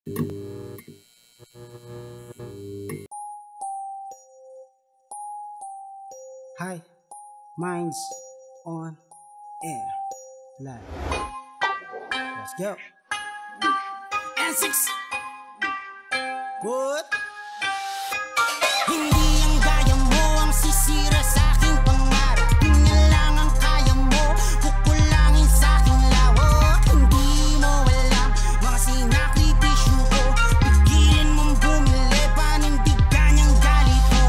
Hi, Minds on Air Live. Let's go. N6 Good. Hindi ang gaya mo ang sisira sa aking pangarap. Pinya lang ang kaya mo, kukulangin sa aking lawak. Hindi mo alam mga sinakripisyo ko. Pigilin mong bumili, panindigan niyang galit mo.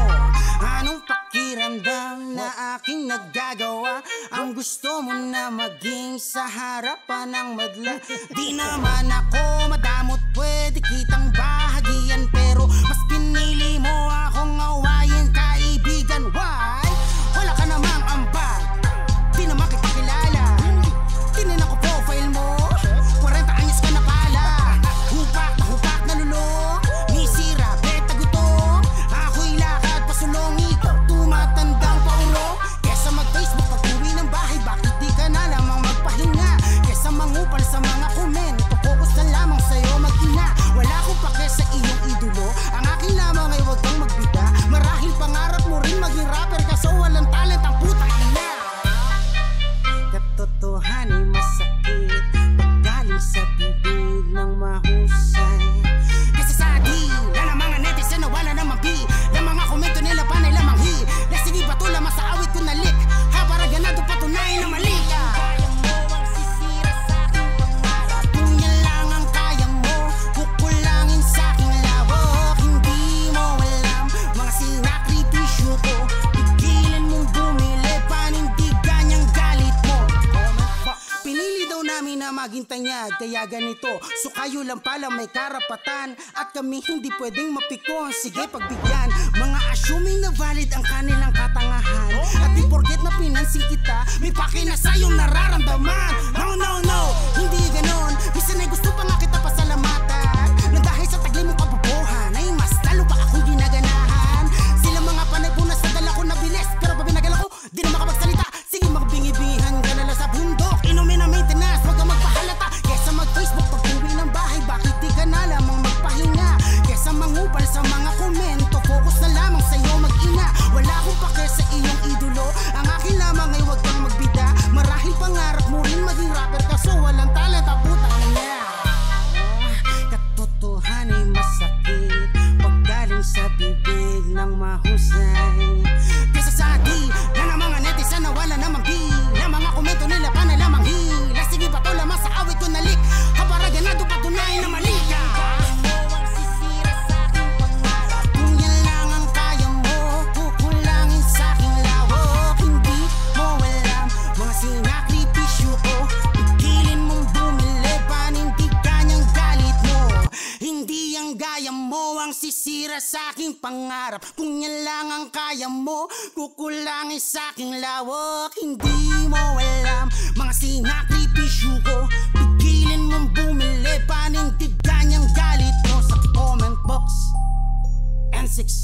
Anong pakiramdam na aking nagagawa? Ang gusto mo na maging sa harapan ng madla. Di naman ako madamot, pwede kitang bahagian, pero mas pinili mo akong awayin, kaibigan. Why? Wala ka namang ambag, di naman kita kilala. Tininan ko profile mo, 40 anyos ka na pala. Hupak na lulong, nisira, beta gutom. Ako'y lakad pasulong, ikaw tumatandang paurong. Kesa mag-Facebook pag-uwi ng bahay, bakit di ka na lamang magpahinga? Kesa mangupal sa mga komento, focus na lamang sa'yo mag-ina. Wala akong pake sa iyong idolo, ang akin lamang ay huwag kang magbida. Marahil pangarap mo rin maging rapper, kaso walang talent ang putang ina. Katotohan ay masakit pag galing sa bibig ng mahusay. Kasi sa adila ng mga netizen na wala namang bi, ng mga komento nila pa nila manghi. Lasing iba to lamang sa awit ko na lik, habara ganado patunayan na mali ka. Kaya mo ang sisira sa aking pangarap. Kung yan lang ang kaya mo, kukulangin sa aking lawak. Hindi mo alam mga sinakripisyo ko. Pigilin mong bumili, panindigan niyang galit mo. Pinili daw namin na maging tanyag, kaya ganito. So kayo lang pala may karapatan, at kami hindi pwedeng mapikon. Sige pagbigyan, mga assuming na valid ang kanilang katangahan. At di forget na pinansin kita, may paki na sa'yong nararamdaman. No, hindi ganon. Minsan ay gusto pa nga kita pasalamatan, na dahil sa tagli mong kabubuhan ay mas lalo pa akong ginaganahan. Sila mga panagpunas na dala ko na bilis, pero pag binagal ako, di na makapagsalita. Sige magbingi-bingihan ka na lang sa bundok, inumin na maintenance, wag kang magpahalata. Kesa mag-Facebook pag-uwi ng bahay, bakit di ka na lamang magpahinga? Kesa mangupal sa mga komento, focus na lamang sa'yo mag-ina. Wala akong pake sa iyong idolo, ang akin lamang ay huwag kang magbida. Marahil pangarap mo rin maging rapper, kaso walang talent ang putang ina. Katotohan ay masakit pag galing sa bibig ng mahusay. Kesa sa di na ng mga netizen na wala namang bi, na mga komento nila pa na lamang hila. Sige pa to lamang sa awit ko na lik, habara ganado patunayan na mali ka. Kung yan lang ang kaya mo, kukulangin sa aking lawak. Hindi mo alam mga sinakripisyo ko. Pigilin mong bumili, panindigan niyang galit mo. Hindi ang gaya mo ang sisira sa aking pangarap. Kung yan lang ang kaya mo, kukulangin sa aking lawak. Hindi mo alam mga sinakripisyo ko. Pigilin mong bumili, panindigan niyang galit mo. Sa comment box N6